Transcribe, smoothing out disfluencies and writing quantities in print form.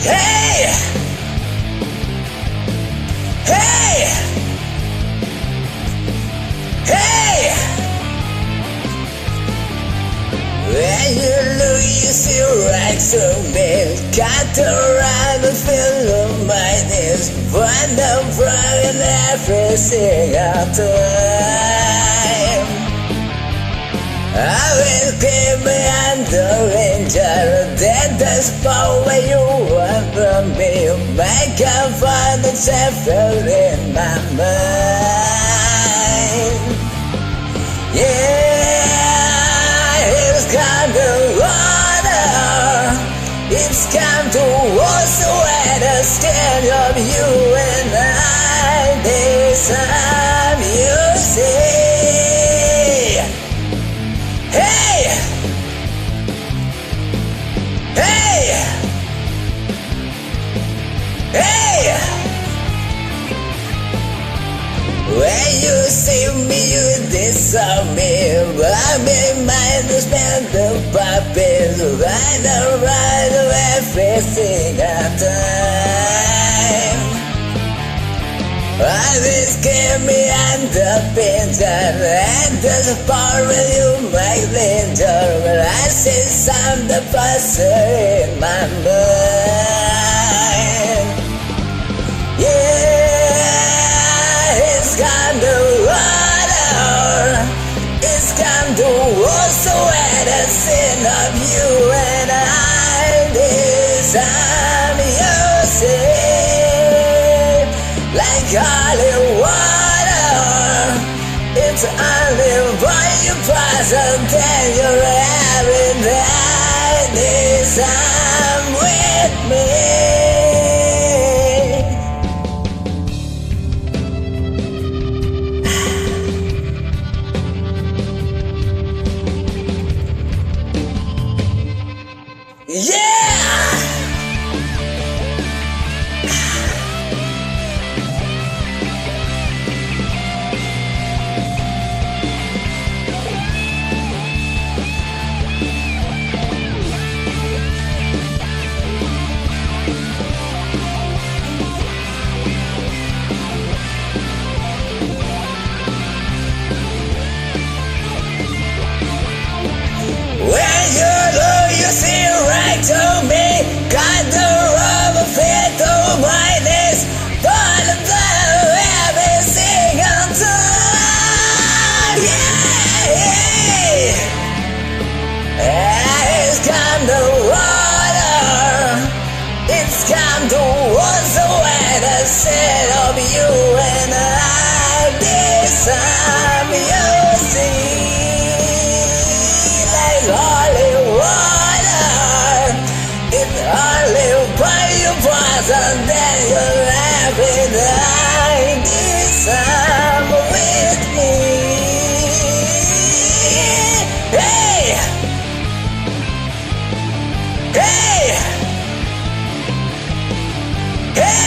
Hey! Hey! Hey! When you look, you see right to me. Got around the feel of my knees. Find I'm crying every single time. I will keep me under danger. Then the spot where you want from me. Make a find a chapter in my mind. Yeah, it's come to water. It's come to wash away the stain of you and I. This time you see. Hey! Hey! Hey! When you see me, you disarm me. I make mine to spend the puppets right around every single time. I will scare me under danger, and there's a part where you make danger. But I see some the passer in my mind. Yeah, it's come to water. It's come to wash away the sin of you and I. This time you see. Like holy water, it's only when you pass until you're having that this time with me. Yeah! When you look, you see right to me. Got the rubber fit to my knees. For the blood of every single time. Yeah. It's come to water. It's come to wash away the sin of you and I. This time you see. Holy water, it's only when you pass and then you're every night. This time with me. Hey! Hey! Hey!